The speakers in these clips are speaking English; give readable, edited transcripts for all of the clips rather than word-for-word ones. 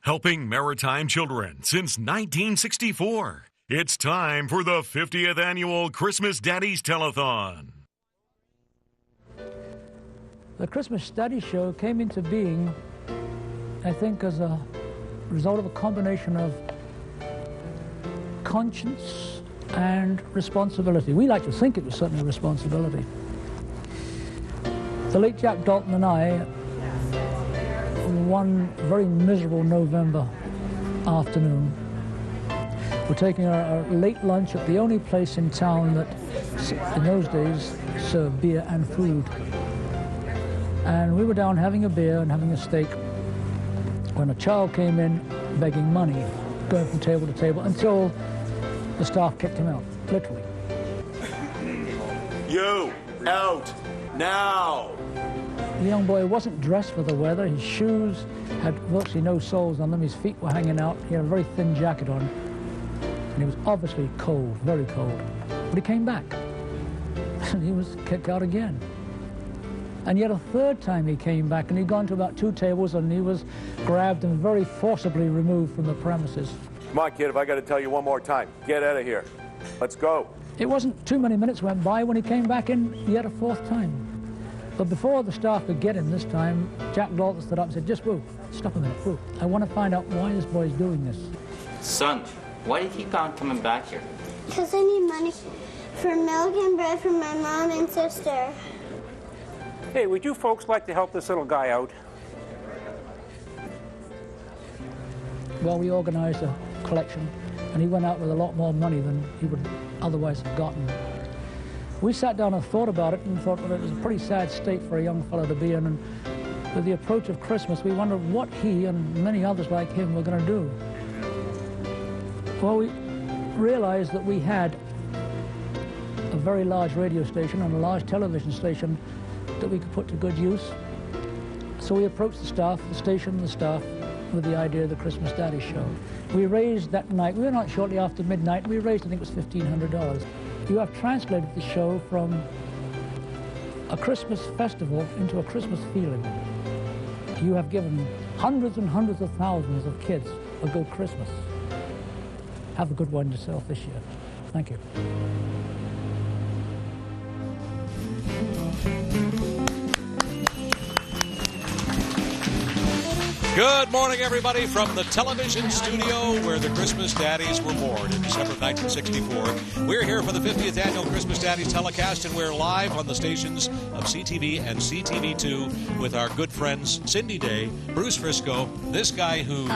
helping maritime children since 1964. It's time for the 50th annual Christmas Daddies Telethon. The Christmas Daddies show came into being, I think, as a result of a combination of conscience and responsibility. We like to think it was certainly a responsibility. The late Jack Dalton and I, one very miserable November afternoon, were taking our late lunch at the only place in town that, in those days, served beer and food. And we were down having a beer and having a steak when a child came in begging money, going from table to table, until the staff kicked him out, literally. You, out, now! The young boy wasn't dressed for the weather. His shoes had virtually no soles on them. His feet were hanging out. He had a very thin jacket on. And he was obviously cold, very cold. But he came back, and he was kicked out again. And yet a third time he came back, and he'd gone to about 2 tables, and he was grabbed and very forcibly removed from the premises. Come on, kid, if I got to tell you one more time, get out of here. Let's go. It wasn't too many minutes went by when he came back in yet a 4th time. But before the staff could get him this time, Jack Dalton stood up and said, "Just whoa, stop a minute, whoa. I want to find out why this boy's doing this." Son, why do you keep on coming back here? Because I need money for milk and bread for my mom and sister. Hey, would you folks like to help this little guy out? Well, we organized a collection, and he went out with a lot more money than he would otherwise have gotten. We sat down and thought about it and thought, well, it was a pretty sad state for a young fellow to be in, and with the approach of Christmas, we wondered what he and many others like him were going to do. Well, we realized that we had a very large radio station and a large television station that we could put to good use. So we approached the staff, the station and the staff, with the idea of the Christmas Daddies show. We raised that night, we were not shortly after midnight, we raised, I think it was $1,500. You have translated the show from a Christmas festival into a Christmas feeling. You have given hundreds and hundreds of thousands of kids a good Christmas. Have a good one yourself this year. Thank you. Good morning, everybody, from the television studio where the Christmas Daddies were born in December of 1964. We're here for the 50th annual Christmas Daddies telecast, and we're live on the stations of CTV and CTV2 with our good friends Cindy Day, Bruce Frisco, this guy who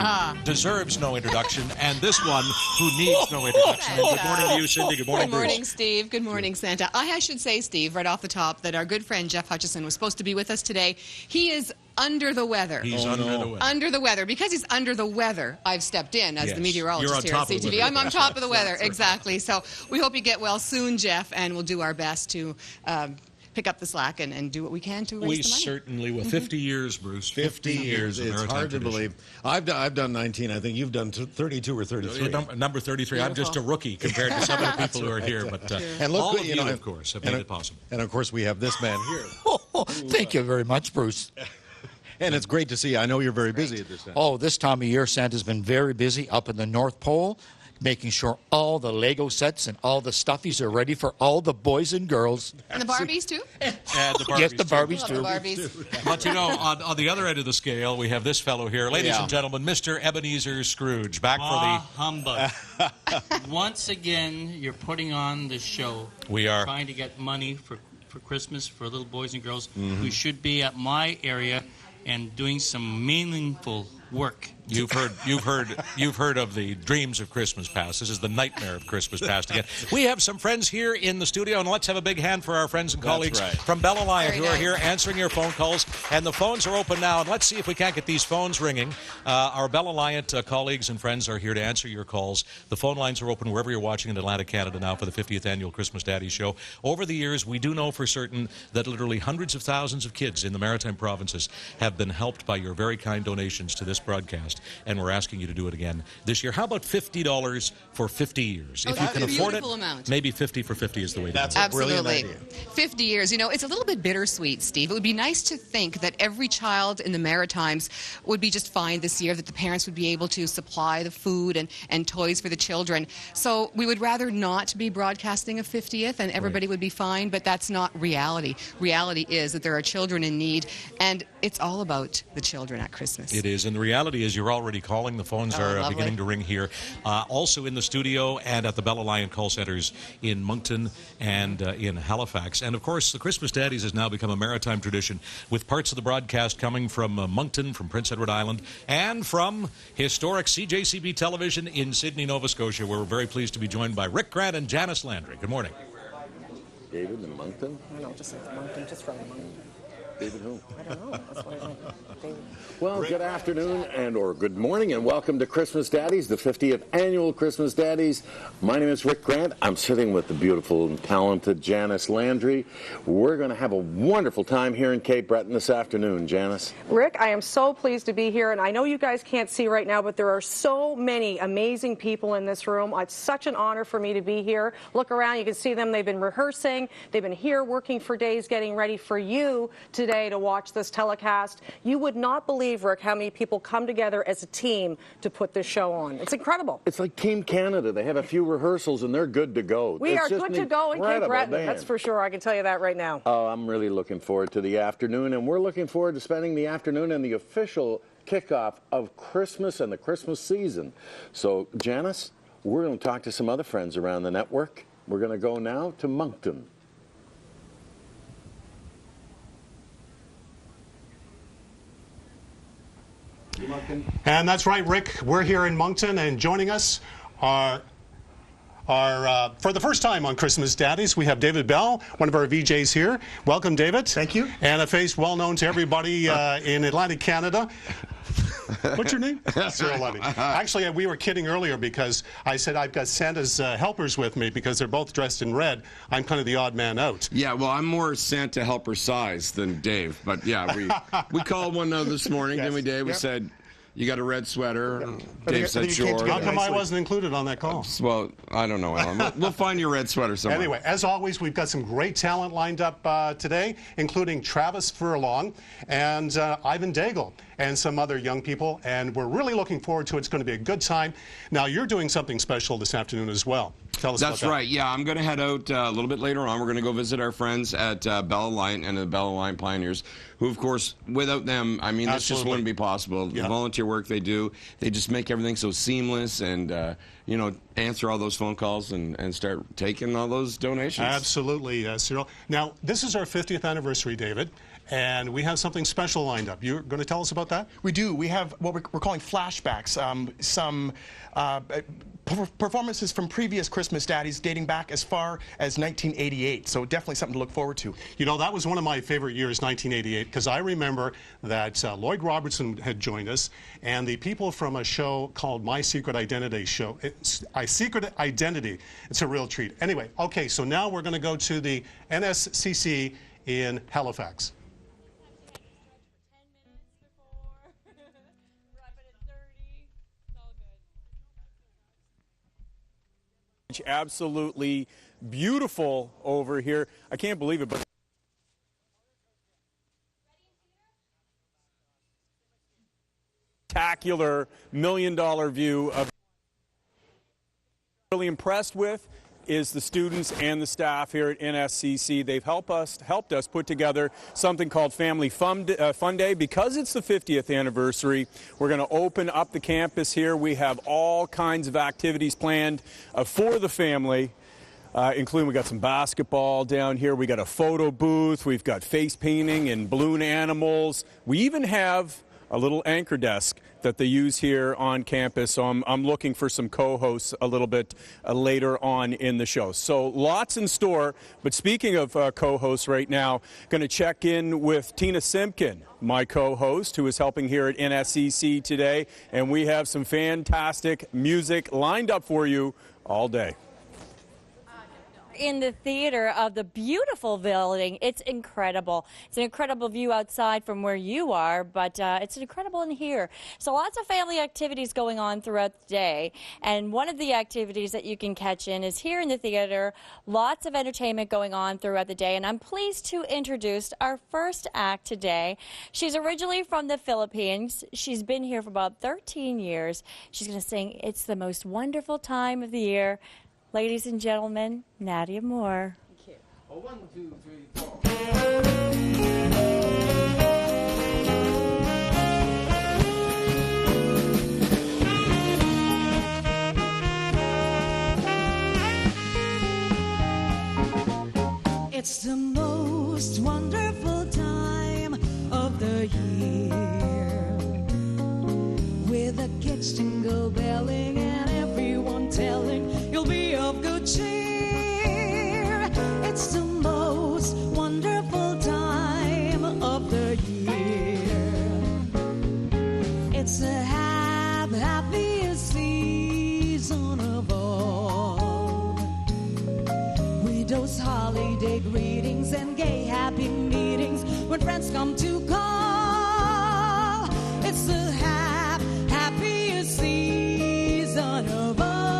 deserves no introduction, and this one who needs no introduction. Good morning to you, Cindy. Good morning, Bruce. Good morning, Steve. Good morning, Santa. I should say, Steve, right off the top, that our good friend Jeff Hutchison was supposed to be with us today. He is under the weather. He's under the weather. Under the weather. Because he's under the weather, I've stepped in as the meteorologist here at CTV. I'm on top of the weather, exactly. So we hope you get well soon, Jeff, and we'll do our best to pick up the slack and do what we can to raise the money. We certainly will. 50 years, Bruce. 50 years. It's hard to believe. I've done 19. I think you've done 32 or 33. Number 33. Beautiful. I'm just a rookie compared to some of the people who are here. But and look, all of you, of course, have made it possible. And, of course, we have this man here. Thank you very much, Bruce. And it's great to see you. I know you're very busy at this time. Oh, this time of year, Santa's been very busy up in the North Pole, making sure all the Lego sets and all the stuffies are ready for all the boys and girls. And the Barbies, too? And the Barbies, yes, the Barbies, too. The Barbies. But, you know, on the other end of the scale, we have this fellow here. Ladies and gentlemen, Mr. Ebenezer Scrooge, back for the... humbug. Once again, you're putting on the show. We are. Trying to get money for Christmas for little boys and girls who should be at my area and doing some meaningful work. You've heard of the dreams of Christmas past. This is the nightmare of Christmas past again. We have some friends here in the studio, and let's have a big hand for our friends and colleagues from Bell Alliant who are here answering your phone calls. And the phones are open now, and let's see if we can't get these phones ringing. Our Bell Alliant colleagues and friends are here to answer your calls. The phone lines are open wherever you're watching in Atlantic, Canada now for the 50th annual Christmas Daddies show. Over the years, we do know for certain that literally hundreds of thousands of kids in the maritime provinces have been helped by your very kind donations to this this broadcast, and we're asking you to do it again this year. How about $50 for 50 years? If you can afford it, maybe 50 for 50 is the way to go. That's a brilliant idea. 50 years. You know, it's a little bit bittersweet, Steve. It would be nice to think that every child in the Maritimes would be just fine this year, that the parents would be able to supply the food and toys for the children. So we would rather not be broadcasting a 50th and everybody would be fine, but that's not reality. Reality is that there are children in need, and it's all about the children at Christmas. It is, and the reality is you're already calling. The phones are beginning to ring here. Also in the studio and at the Bell Alliant call centers in Moncton and in Halifax. And, of course, the Christmas Daddies has now become a maritime tradition, with parts of the broadcast coming from Moncton, from Prince Edward Island, and from historic CJCB television in Sydney, Nova Scotia, where we're very pleased to be joined by Rick Grant and Janice Landry. Good morning. David in Moncton? I don't know, just like the Moncton, just from Moncton. David who? I don't know. That's what I think. David. Well, good afternoon or good morning, and welcome to Christmas Daddies, the 50th annual Christmas Daddies. My name is Rick Grant. I'm sitting with the beautiful and talented Janice Landry. We're going to have a wonderful time here in Cape Breton this afternoon, Janice. Rick, I am so pleased to be here, and I know you guys can't see right now, but there are so many amazing people in this room. It's such an honor for me to be here. Look around, you can see them. They've been rehearsing. They've been here working for days, getting ready for you today to watch this telecast. You would not believe, Rick, how many people come together as a team to put this show on. It's incredible. It's like Team Canada. They have a few rehearsals and they're good to go. We are good to go in Cape Breton. That's for sure. I can tell you that right now. Oh, I'm really looking forward to the afternoon, and we're looking forward to spending the afternoon in the official kickoff of Christmas and the Christmas season. So, Janice, we're going to talk to some other friends around the network. We're going to go now to Moncton. And that's right, Rick. We're here in Moncton, and joining us are for the first time on Christmas Daddies, we have David Bell, one of our VJs here. Welcome, David. Thank you. And a face well known to everybody in Atlantic Canada. What's your name? Cyril Lundy. Actually, we were kidding earlier because I said I've got Santa's helpers with me because they're both dressed in red. I'm kind of the odd man out. Yeah, well, I'm more Santa helper size than Dave. But yeah, we called one this morning, didn't we, Dave? We said, you got a red sweater. Dave said, sure. How come I wasn't included on that call? Well, I don't know, Alan. We'll find your red sweater somewhere. Anyway, as always, we've got some great talent lined up today, including Travis Furlong and Ivan Daigle and some other young people, and we're really looking forward to it. It's going to be a good time. Now, you're doing something special this afternoon as well. Tell us about that. That's right. Yeah, I'm going to head out a little bit later on. We're going to go visit our friends at Bell Alliant and the Bell Alliant Pioneers, who, of course, without them, I mean, this just wouldn't be possible. The volunteer work they do, they just make everything so seamless and, you know, answer all those phone calls and start taking all those donations. Absolutely, Cyril. Now, this is our 50th anniversary, David. And we have something special lined up. You're going to tell us about that? We do. We have what we're calling flashbacks, some performances from previous Christmas Daddies dating back as far as 1988. So definitely something to look forward to. You know, that was one of my favorite years, 1988, because I remember that Lloyd Robertson had joined us, and the people from a show called My Secret Identity show. It's a Secret Identity. It's a real treat. Anyway, okay, so now we're going to go to the NSCC in Halifax. Absolutely beautiful over here. I can't believe it, but spectacular $1 million view of. Really impressed with is the students and the staff here at NSCC. They've helped us put together something called Family Fun Day. Because it's the 50th anniversary, we're going to open up the campus here. We have all kinds of activities planned for the family, including we got some basketball down here. We got a photo booth. We've got face painting and balloon animals. We even have a little anchor desk that they use here on campus. So I'm looking for some co-hosts a little bit later on in the show. So lots in store. But speaking of co-hosts right now, going to check in with Tina Simpkin, my co-host, who is helping here at NSCC today. And we have some fantastic music lined up for you all day. in the theater of the beautiful building. It's incredible. It's an incredible view outside from where you are, but it's incredible in here. So lots of family activities going on throughout the day, and one of the activities that you can catch in is here in the theater. Lots of entertainment going on throughout the day, and I'm pleased to introduce our first act today. She's originally from the Philippines. She's been here for about 13 years. She's going to sing It's the Most Wonderful Time of the Year. Ladies and gentlemen, Nadia Moore. Thank you. Oh, 1, 2, 3, 4. It's the most wonderful time of the year, with the kids jingle belling and everyone telling you'll be of good cheer. It's the most wonderful time of the year. It's the happiest season of all, with those holiday greetings and gay happy meetings when friends come to call. It's the happiest season of all.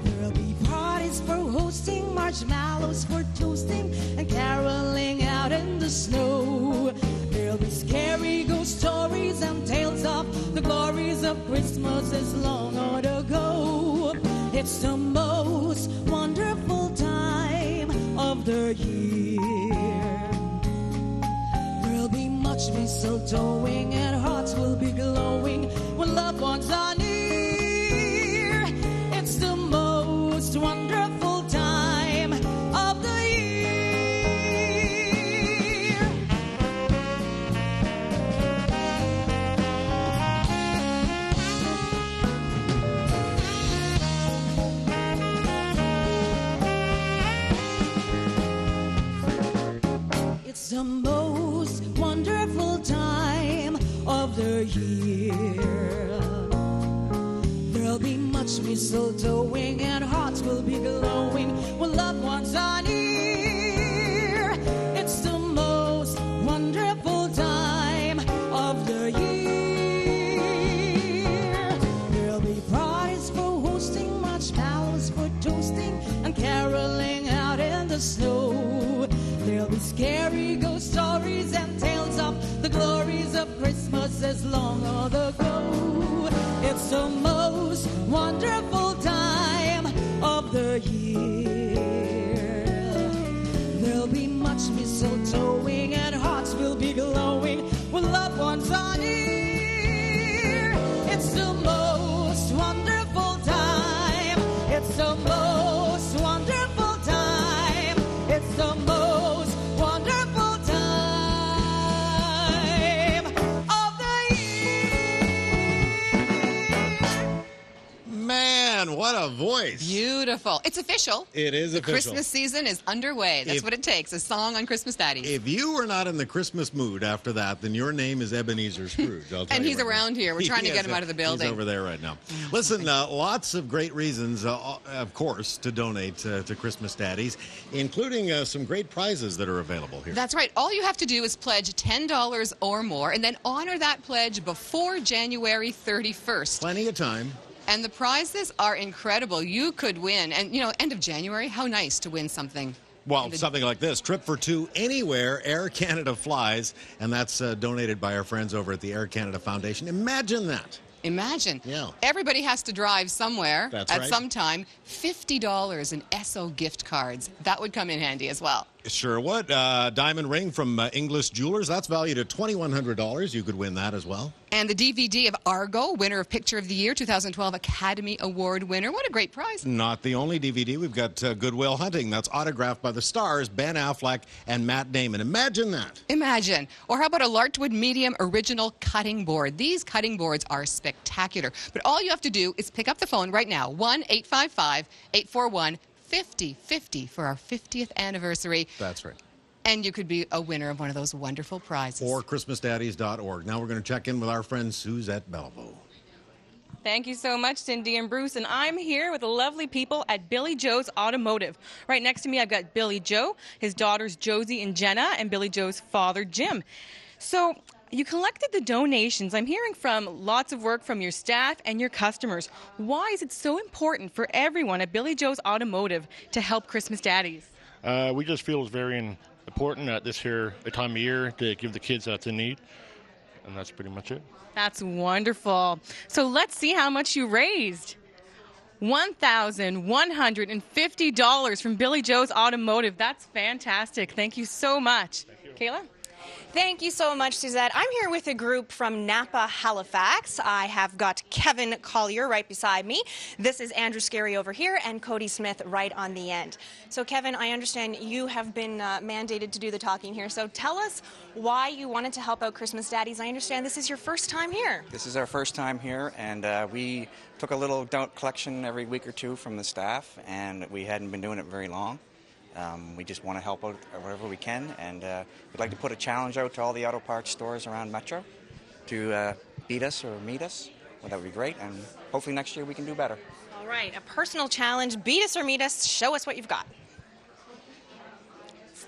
There'll be parties for hosting, marshmallows for toasting, and caroling out in the snow. There'll be scary ghost stories and tales of the glories of Christmases long ago. It's the most wonderful time of the year. There'll be much mistletoeing and hearts will be glowing when loved ones are near. It's the most wonderful time of the year. It's the most wonderful time of the year. There'll be much mistletoeing and hearts will be glowing when loved ones are near. It's the most wonderful time of the year. There'll be parties for hosting, marshmallows for toasting, and caroling out in the snow. There'll be scary ghost stories and tales of the glories of Christmases long ago. It's the most wonderful time of the year. There'll be much mistletoeing and hearts will be glowing when loved ones are near. It's the most wonderful time. It's the most wonderful time. It's the most wonderful time of the year. Man, what a voice. Beautiful. It's official. It is the official. Christmas season is underway. That's what it takes, a song on Christmas Daddies. If you were not in the Christmas mood after that, then your name is Ebenezer Scrooge. I'll tell And you he's right around now. here. We're trying to get him out of the building. He's over there right now. Listen, lots of great reasons, of course, to donate to Christmas Daddies, including some great prizes that are available here. That's right. All you have to do is pledge $10 or more and then honor that pledge before January 31st. Plenty of time. And the prizes are incredible. You could win. And, you know, end of January, how nice to win something. Well, something like this. Trip for two anywhere Air Canada flies. And that's donated by our friends over at the Air Canada Foundation. Imagine that. Imagine. Yeah. Everybody has to drive somewhere That's at right. some time. $50 in SO gift cards. That would come in handy as well. Sure would. Diamond ring from English Jewelers. That's valued at $2,100. You could win that as well. And the DVD of Argo, winner of Picture of the Year, 2012 Academy Award winner. What a great prize. Not the only DVD. We've got Good Will Hunting. That's autographed by the stars Ben Affleck and Matt Damon. Imagine that. Imagine. Or how about a Larchwood Medium original cutting board? These cutting boards are spectacular. But all you have to do is pick up the phone right now, 1-855-841-5050 for our 50th anniversary. That's right. And you could be a winner of one of those wonderful prizes. Or ChristmasDaddies.org. Now we're going to check in with our friend Suzette Bellevue. Thank you so much, Cindy and Bruce. And I'm here with the lovely people at Billy Joe's Automotive. Right next to me, I've got Billy Joe, his daughters Josie and Jenna, and Billy Joe's father, Jim. So you collected the donations. I'm hearing from lots of work from your staff and your customers. Why is it so important for everyone at Billy Joe's Automotive to help Christmas Daddies? We just feel it's very important at this here time of year to give the kids that they need. And that's pretty much it. That's wonderful. So let's see how much you raised. $1,150 from Billy Joe's Automotive. That's fantastic. Thank you so much. Kayla? Thank you so much, Suzette. I'm here with a group from Napa, Halifax. I have got Kevin Collier right beside me. This is Andrew Scarry over here and Cody Smith right on the end. So, Kevin, I understand you have been mandated to do the talking here. So tell us why you wanted to help out Christmas Daddies. I understand this is your first time here. This is our first time here, and we took a little donut collection every week or two from the staff, and we hadn't been doing it very long. We just want to help out wherever we can, and we'd like to put a challenge out to all the auto parts stores around Metro to beat us or meet us. Well, that would be great, and hopefully next year we can do better. All right, a personal challenge. Beat us or meet us. Show us what you've got.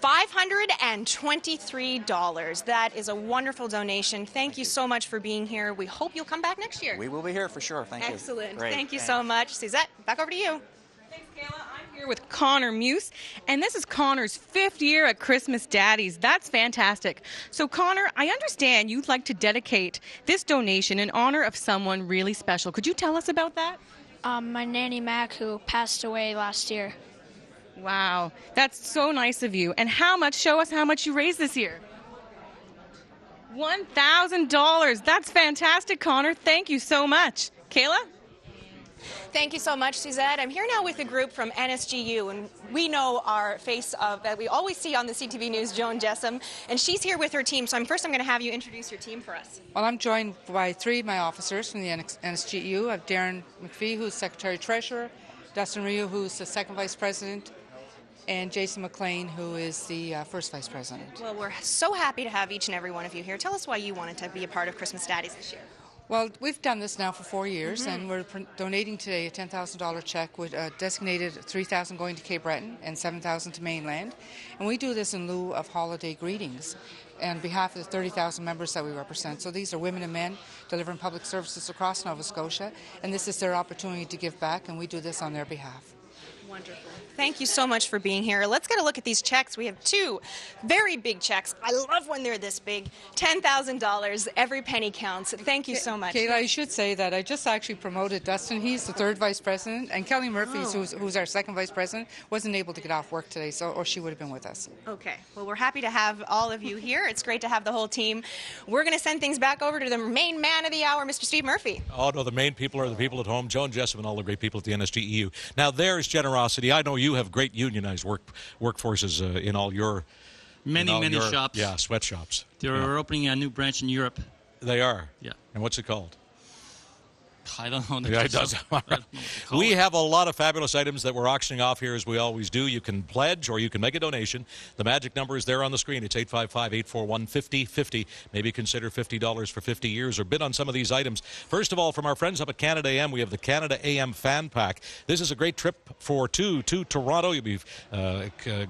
$523. That is a wonderful donation. Thank you so much for being here. We hope you'll come back next year. We will be here for sure. Thank you. Excellent. Great. Thank you so much. Suzette, back over to you. Thanks, Kayla. I'm here with Connor Muse, and this is Connor's 5th year at Christmas Daddies. That's fantastic. So, Connor, I understand you'd like to dedicate this donation in honor of someone really special. Could you tell us about that? My nanny Mac, who passed away last year. Wow, that's so nice of you. And how much? Show us how much you raised this year. $1,000. That's fantastic, Connor. Thank you so much. Kayla? Thank you so much, Suzette. I'm here now with a group from NSGU, and we know our face of that we always see on the CTV News, Joan Jessam, and she's here with her team. So first I'm going to have you introduce your team for us. Well, I'm joined by 3 of my officers from the NSGU. I have Darren McPhee, who's Secretary-Treasurer, Dustin Ryu, who's the Second Vice President, and Jason McLean, who is the First Vice President. Well, we're so happy to have each and every one of you here. Tell us why you wanted to be a part of Christmas Daddies this year. Well, we've done this now for 4 years, and we're donating today a $10,000 check with designated $3,000 going to Cape Breton and $7,000 to mainland. And we do this in lieu of holiday greetings on behalf of the 30,000 members that we represent. So these are women and men delivering public services across Nova Scotia, and this is their opportunity to give back, and we do this on their behalf. Wonderful. Thank you so much for being here. Let's get a look at these checks. We have 2 very big checks. I love when they're this big. $10,000. Every penny counts. Thank you so much. Kayla, I should say that I just actually promoted Dustin. He's the 3rd Vice President, and Kelly Murphy, who's our 2nd Vice President, wasn't able to get off work today, or she would have been with us. Okay. Well, we're happy to have all of you here. It's great to have the whole team. We're going to send things back over to the main man of the hour, Mr. Steve Murphy. Oh, no, the main people are the people at home. Joan Jessam and all the great people at the NSGEU. Now, there's generosity. I know you have great unionized workforces in all your many shops. Yeah, sweatshops. They're opening a new branch in Europe. They are? Yeah. And what's it called? I don't know. Yeah, it does. We have a lot of fabulous items that we're auctioning off here, as we always do. You can pledge or you can make a donation. The magic number is there on the screen. It's 855-841-5050. Maybe consider $50 for 50 years or bid on some of these items. First of all, from our friends up at Canada AM, we have the Canada AM Fan Pack. This is a great trip for 2 to Toronto. You'll be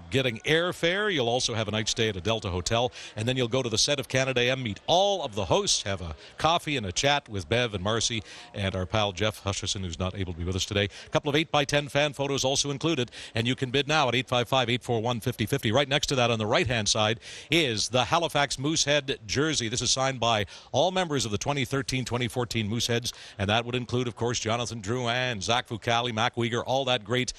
getting airfare. You'll also have a night stay at a Delta Hotel. And then you'll go to the set of Canada AM, meet all of the hosts, have a coffee and a chat with Bev and Marcy and our pal Jeff Hutchison, who's not able to be with us today. A couple of 8x10 fan photos also included, and you can bid now at 855-841-5050. Right next to that on the right-hand side is the Halifax Moosehead jersey. This is signed by all members of the 2013-2014 Mooseheads, and that would include, of course, Jonathan Drouin, Zach Fucali, Mac Uyghur, all that great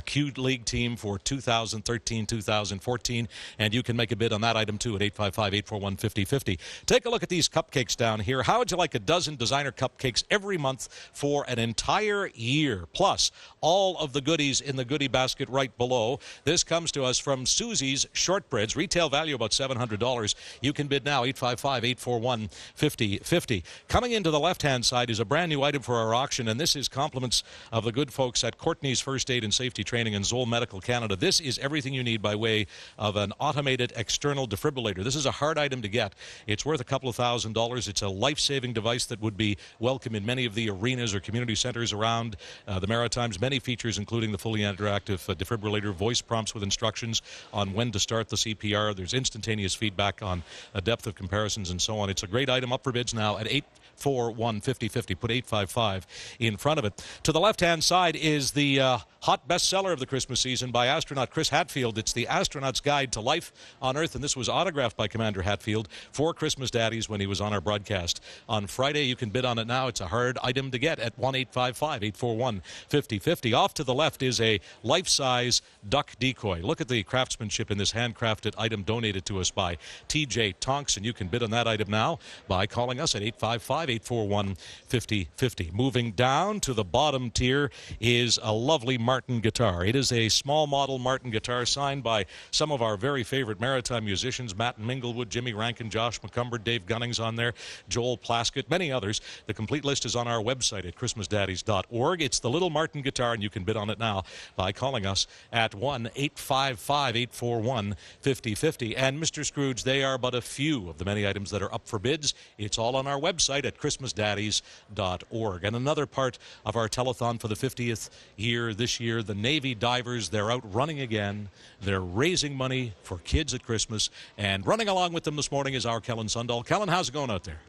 Q League team for 2013-2014, and you can make a bid on that item too at 855-841-5050. Take a look at these cupcakes down here. How would you like a dozen designer cupcakes every month for an entire year, plus all of the goodies in the goodie basket right below? This comes to us from Susie's Shortbreads, retail value about $700. You can bid now, 855-841-5050. Coming into the left-hand side is a brand new item for our auction, and this is compliments of the good folks at Courtney's First Aid and Safety Training and Zoll Medical Canada. This is everything you need by way of an automated external defibrillator. This is a hard item to get. It's worth a couple of $1,000s. It's a life-saving device that would be welcome in many of the arenas or community centers around the Maritimes. Many features, including the fully interactive defibrillator, voice prompts with instructions on when to start the CPR. There's instantaneous feedback on a depth of comparisons and so on. It's a great item, up for bids now at 841-5050. Put 855 in front of it. To the left-hand side is the hot bestseller of the Christmas season by astronaut Chris Hadfield. It's The Astronaut's Guide to Life on Earth, and this was autographed by Commander Hadfield for Christmas Daddies when he was on our broadcast on Friday. You can bid on it now. It's a hard item to get at 1-855-841-5050. Off to the left is a life-size duck decoy. Look at the craftsmanship in this handcrafted item donated to us by TJ Tonks, and you can bid on that item now by calling us at 855-841-5050. Moving down to the bottom tier is a lovely Martin guitar. It is a small model Martin guitar signed by some of our very favorite maritime musicians, Matt Minglewood, Jimmy Rankin, Josh McCumber, Dave Gunning's on there, Joel Plaskett, many others. The complete list is on our website at christmasdaddies.org. It's the little Martin guitar, and you can bid on it now by calling us at 1-855-841-5050. And Mr. Scrooge, they are but a few of the many items that are up for bids. It's all on our website at christmasdaddies.org. And another part of our telethon for the 50th year this year, the Navy divers, they're out running again. They're raising money for kids at Christmas, and running along with them this morning is our Kellen Sundahl. Kellen, how's it going out there?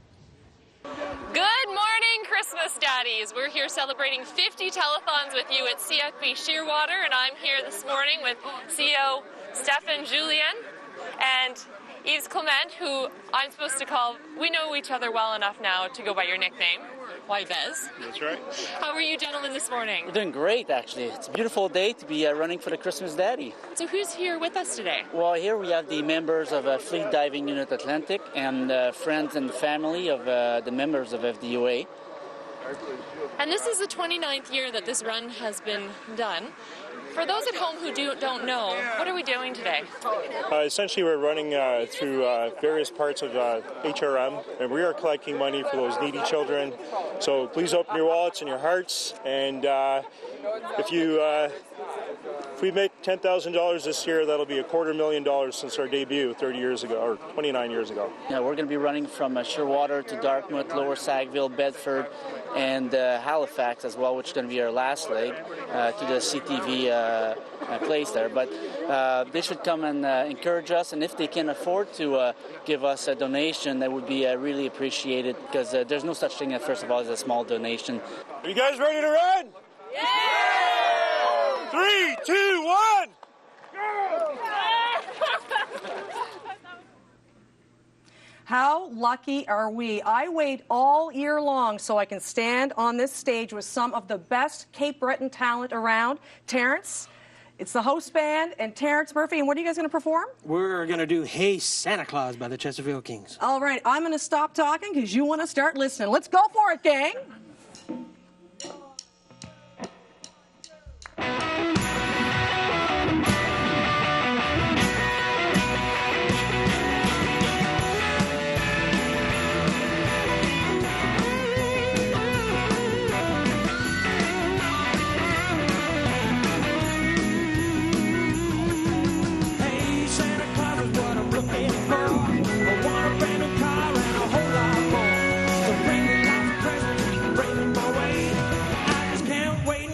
Good morning, Christmas Daddies. We're here celebrating 50 telethons with you at CFB Shearwater, and I'm here this morning with CEO Stefan Julien and Yves Clement, who I'm supposed to call, we know each other well enough now to go by your nickname, Yves. That's right. How are you gentlemen this morning? We're doing great, actually. It's a beautiful day to be running for the Christmas Daddy. So who's here with us today? Well, here we have the members of Fleet Diving Unit Atlantic and friends and family of the members of FDUA. And this is the 29th year that this run has been done. For those at home who don't know, what are we doing today? Essentially, we're running through various parts of HRM, and we are collecting money for those needy children. So please open your wallets and your hearts, and if we make $10,000 this year, that'll be $250,000 since our debut 30 years ago, or 29 years ago. Yeah, we're going to be running from Shearwater to Dartmouth, Lower Sackville, Bedford, and Halifax as well, which is going to be our last leg to the CTV place there. But they should come and encourage us, and if they can afford to give us a donation, that would be really appreciated, because there's no such thing, first of all, as a small donation. Are you guys ready to run? Yeah! 3, 2, 1! How lucky are we? I wait all year long so I can stand on this stage with some of the best Cape Breton talent around. Terrance, it's the host band, and Terrance Murphy. And what are you guys going to perform? We're going to do Hey Santa Claus by the Chesterfield Kings. All right, I'm going to stop talking because you want to start listening. Let's go for it, gang.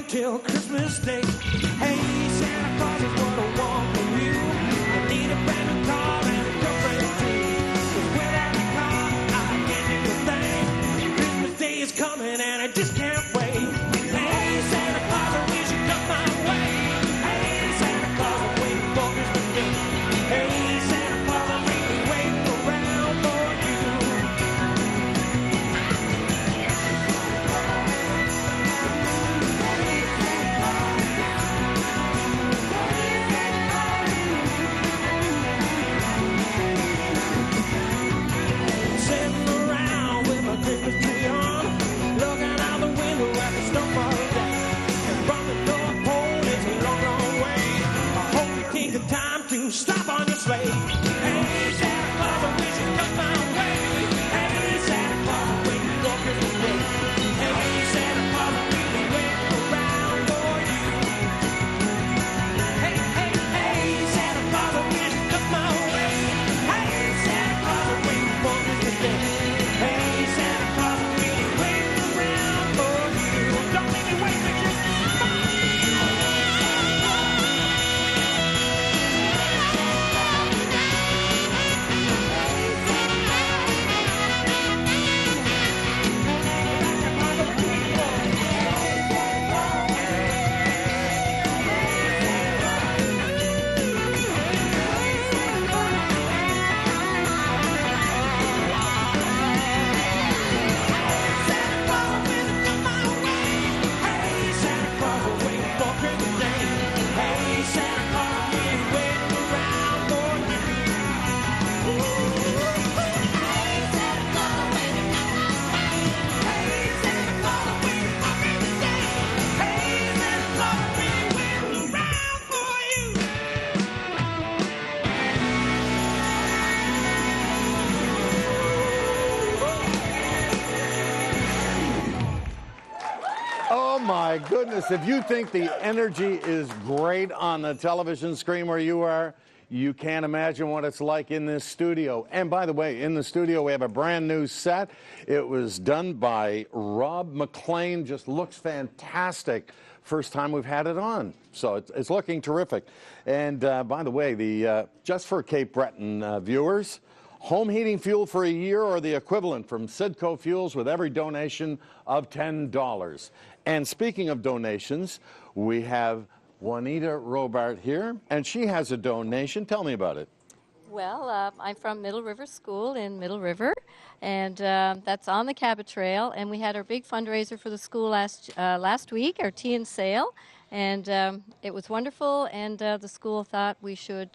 Till Christmas Day. Hey, Santa Claus is what I want from you. I need a brand new car and a girlfriend too. 'Cause without a car, I can't do a thing. Christmas Day is coming and I just can't wait. Hey, Santa Claus, I wish you'd come my way. Hey, Santa Claus, I'm waiting for Christmas Day. Hey, Santa Claus, I'm really waiting around for you. Christmas tree on, looking out the window at the snow fall down. And from the North Pole, it's a long, long way. I hope you take the time to stop on your sleigh. Hey, Santa Claus, I wish you'd come my way. Hey, Santa Claus, I'm waiting for Christmas Day. Hey, Santa Claus, I'm really waiting around for you. Hey, hey, hey, Santa Claus, I wish you'd come my way. Hey, Santa Claus, I'm waiting for Christmas Day. Hey, Santa Claus, I'm really waiting around for my goodness. If you think the energy is great on the television screen where you are, you can't imagine what it's like in this studio. And by the way, in the studio, we have a brand new set. It was done by Rob McLean. Just looks fantastic. First time we've had it on. So it's looking terrific. And by the way, the just for Cape Breton viewers, home heating fuel for a year or the equivalent from Sidco Fuels with every donation of $10. And speaking of donations, we have Juanita Robart here, and she has a donation. Tell me about it. Well, I'm from Middle River School in Middle River, and that's on the Cabot Trail. And we had our big fundraiser for the school last week, our tea and sale, and it was wonderful. And the school thought we should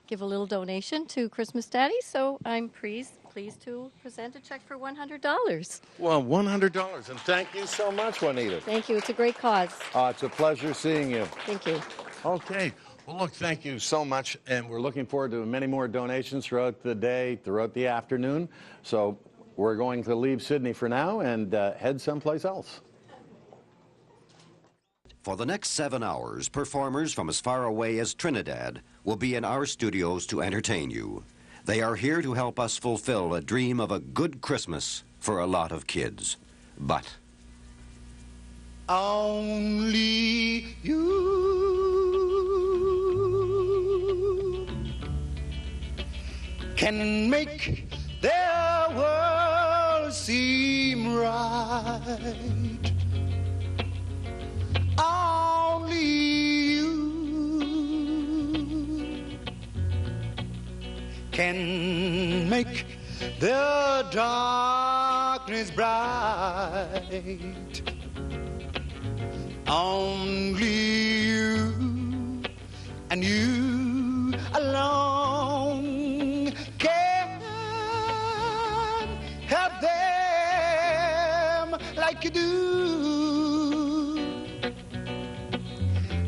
give a little donation to Christmas Daddies, so I'm pleased to present a check for $100. Well, $100, and thank you so much, Juanita. Thank you. It's a great cause. It's a pleasure seeing you. Thank you. Okay. Well, look, thank you so much, and we're looking forward to many more donations throughout the day, throughout the afternoon. So we're going to leave Sydney for now and head someplace else. For the next 7 hours, performers from as far away as Trinidad will be in our studios to entertain you. They are here to help us fulfill a dream of a good Christmas for a lot of kids. But only you can make their world seem right. Only you can make the darkness bright. Only you and you alone can help them like you do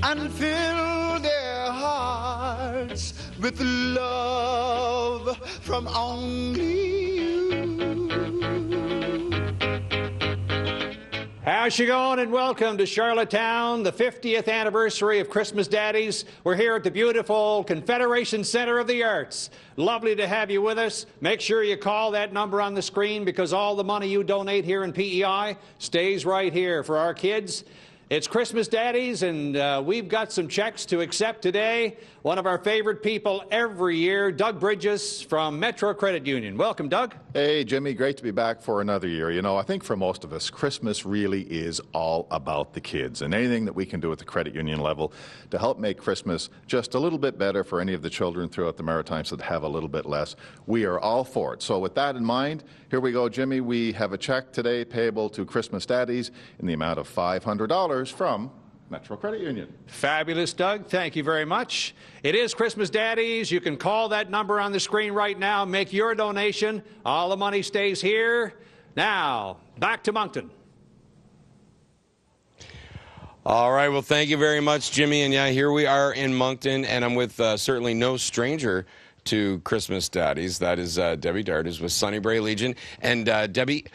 and fill their hearts with love from only you. How's you going, and welcome to Charlottetown, the 50th anniversary of Christmas Daddies. We're here at the beautiful Confederation Center of the Arts. Lovely to have you with us. Make sure you call that number on the screen, because all the money you donate here in PEI stays right here for our kids. It's Christmas Daddies, and we've got some checks to accept today. One of our favorite people every year, Doug Bridges from Metro Credit Union. Welcome, Doug. Hey, Jimmy, great to be back for another year. You know, I think for most of us, Christmas really is all about the kids, and anything that we can do at the credit union level to help make Christmas just a little bit better for any of the children throughout the Maritimes that have a little bit less, we are all for it. So with that in mind, here we go, Jimmy. We have a check today payable to Christmas Daddies in the amount of $500 from Metro Credit Union. Fabulous, Doug. Thank you very much. It is Christmas Daddies. You can call that number on the screen right now. Make your donation. All the money stays here. Now, back to Moncton. All right. Well, thank you very much, Jimmy. And yeah, here we are in Moncton, and I'm with certainly no stranger to Christmas Daddies. That is Debbie Dart, who's with Sunnybray Legion. And Debbie,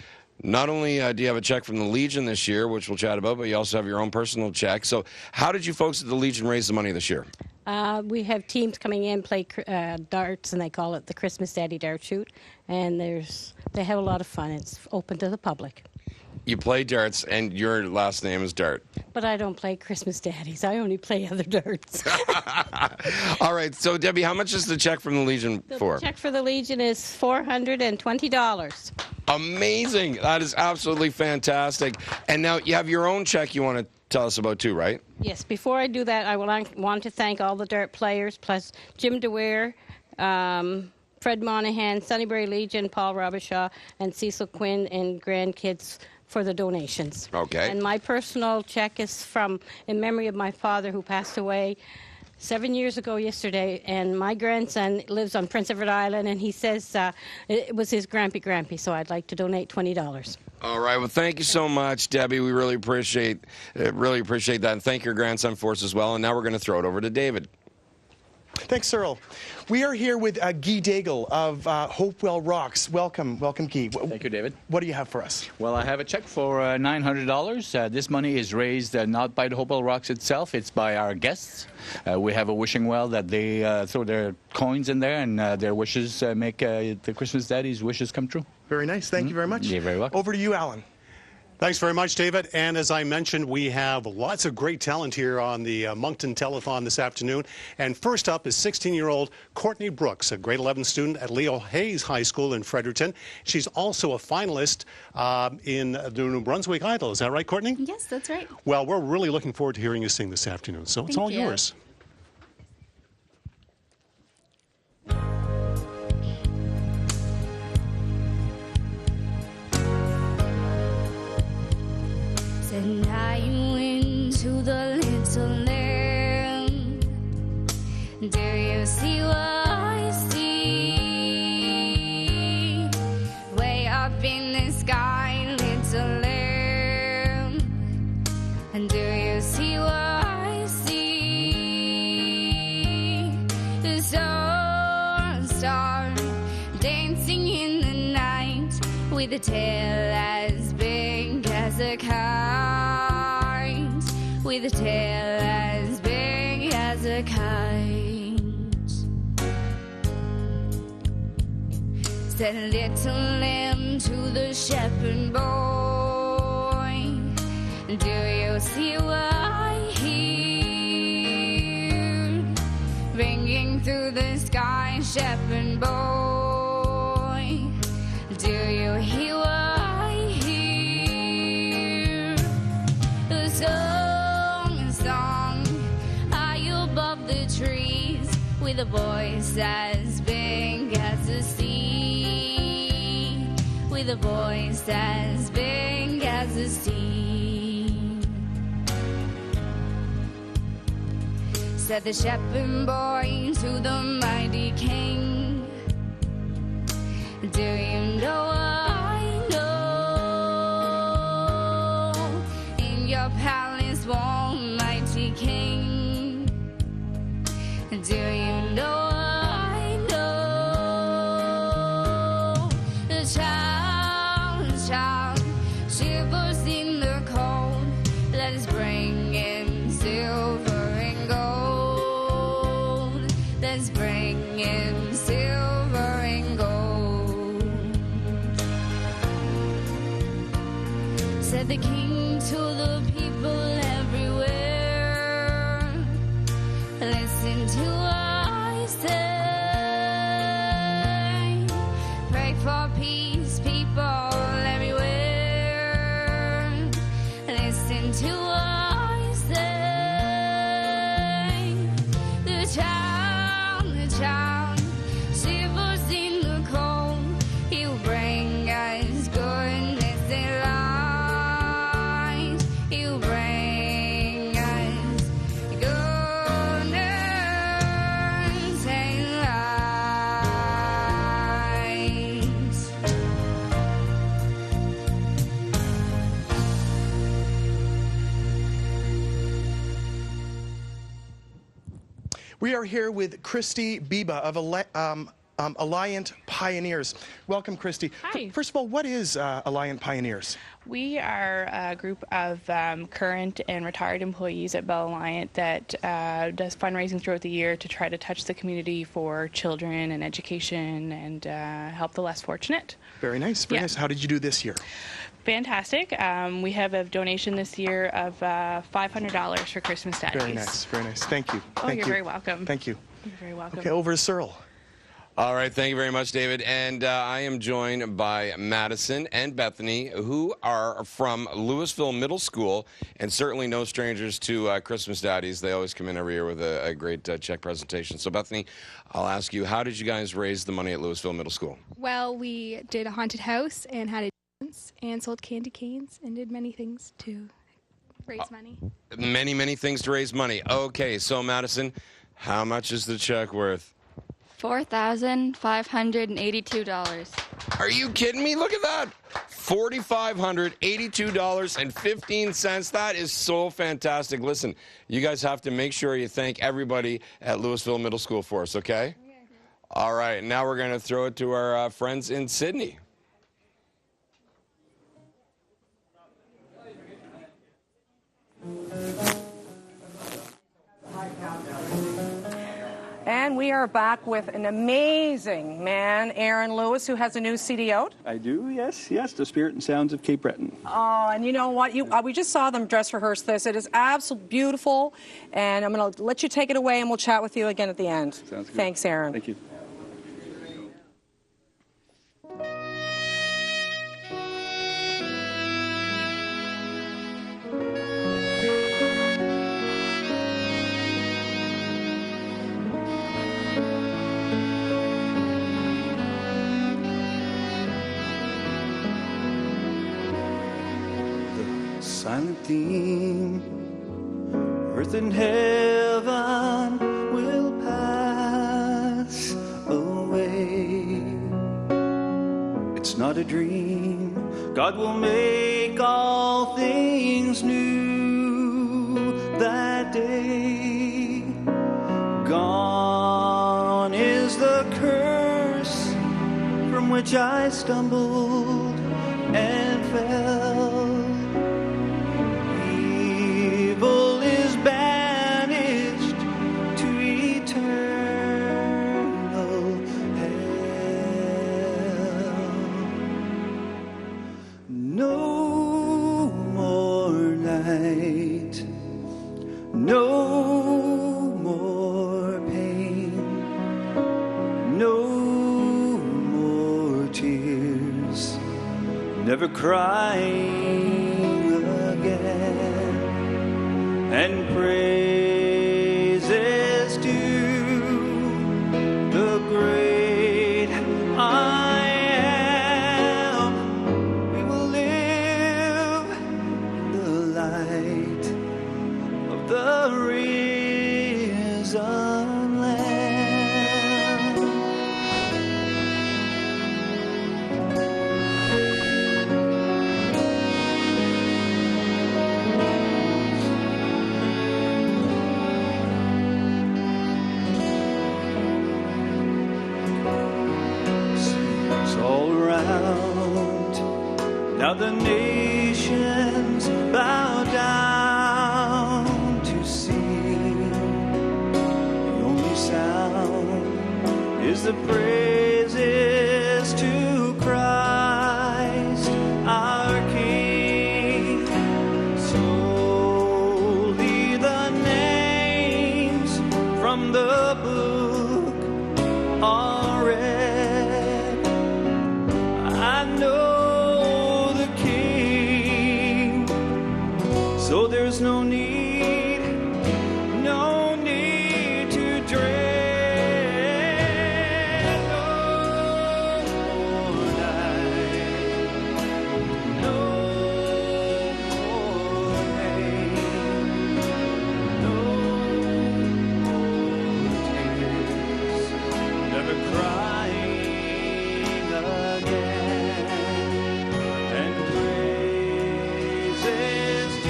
not only do you have a check from the Legion this year, which we'll chat about, but you also have your own personal check. So how did you folks at the Legion raise the money this year? We have teams coming in, play darts, and they call it the Christmas Daddy Dart Shoot. And they have a lot of fun. It's open to the public. You play darts, and your last name is Dart. But I don't play Christmas Daddies. I only play other darts. All right. So, Debbie, how much is the check from the Legion for? The check for the Legion is $420. Amazing. That is absolutely fantastic. And now you have your own check you want to tell us about too, right? Yes. Before I do that, I want to thank all the dart players, plus Jim DeWare, Fred Monahan, Sunnybray Legion, Paul Robichaud, and Cecil Quinn and grandkids for the donations. Okay. And my personal check is in memory of my father, who passed away 7 years ago yesterday, and my grandson lives on Prince Edward Island, and he says it was his grampy, so I'd like to donate $20. All right. Well, thank you so much, Debbie. We really appreciate that, and thank your grandson for us as well. And now we're going to throw it over to David. Thanks, Cyril. We are here with Guy Daigle of Hopewell Rocks. Welcome, Guy. Thank you, David. What do you have for us? Well, I have a check for $900. This money is raised not by the Hopewell Rocks itself, it's by our guests. We have a wishing well that they throw their coins in there, and their wishes make the Christmas Daddies' wishes come true. Very nice. Thank you very much. You're very welcome. Over to you, Alan. Thanks very much, David. And as I mentioned, we have lots of great talent here on the Moncton Telethon this afternoon. And first up is 16-year-old Courtney Brooks, a grade 11 student at Leo Hayes High School in Fredericton. She's also a finalist in the New Brunswick Idol. Is that right, Courtney? Yes, that's right. Well, we're really looking forward to hearing you sing this afternoon. So it's all yours. And I went to the little land. Do you see what I see? Way up in the sky, little land. And do you see what I see? The star dancing in the night with a tail as big as a kite. With a tail as big as a kite. Said little lamb to the shepherd boy, do you see what I hear? Ringing through the sky, shepherd boy, do you hear what I hear? The song, high above the trees, with a voice as big as the sea, with a voice as big as the sea. Said the shepherd boy to the mighty king, do you know what I know? In your palace wall, mighty king, do you know what I know? The child shivers in the cold. Let us bring in silver and gold. Let's bring in silver and gold. Said the king to the people everywhere, listen to what I say. Pray for peace, people everywhere. Listen to what I say. The child shivers in the cold. He'll bring us goodness and light. He'll bring us goodness and light. We are here with Christy Biba of Alliant Pioneers. Welcome, Christy. Hi. First of all, what is Alliant Pioneers? We are a group of current and retired employees at Bell Alliant that does fundraising throughout the year to try to touch the community for children and education and help the less fortunate. Very nice, very nice. How did you do this year? Fantastic. We have a donation this year of $500 for Christmas Daddies. Very nice, very nice. Thank you. Oh, you're very welcome. Thank you. You're very welcome. Okay, over to Cyril. All right, thank you very much, David. And I am joined by Madison and Bethany, who are from Louisville Middle School, and certainly no strangers to Christmas Daddies. They always come in every year with a great check presentation. So, Bethany, I'll ask you, how did you guys raise the money at Louisville Middle School? Well, we did a haunted house and had a dance and sold candy canes and did many things to raise money. Many, many things to raise money. Okay, so, Madison, how much is the check worth? $4,582. Are you kidding me? Look at that. $4,582.15. That is so fantastic. Listen, you guys have to make sure you thank everybody at Louisville Middle School for us, okay? All right, now we're going to throw it to our friends in Sydney. And we are back with an amazing man, Aaron Lewis, who has a new CD out. I do, yes, The Spirit and Sounds of Cape Breton. Oh, and you know what? We just saw them dress rehearse this. It is absolutely beautiful, and I'm going to let you take it away, and we'll chat with you again at the end. Sounds good. Thanks, Aaron. Thank you. Silent theme, earth and heaven will pass away. It's not a dream, God will make all things new that day. Gone is the curse from which I stumbled and fell. Evil is banished to eternal hell. No more night, no more pain, no more tears, never crying again. And praises to the great I am. We will live in the light of the risen Lamb. Now the nations bow down to sing. The only sound is the praises to Christ our King. Solely the names from the book are read. I know so there's no need to dread. No more night, no more pain, no more tears, never crying again. And praises to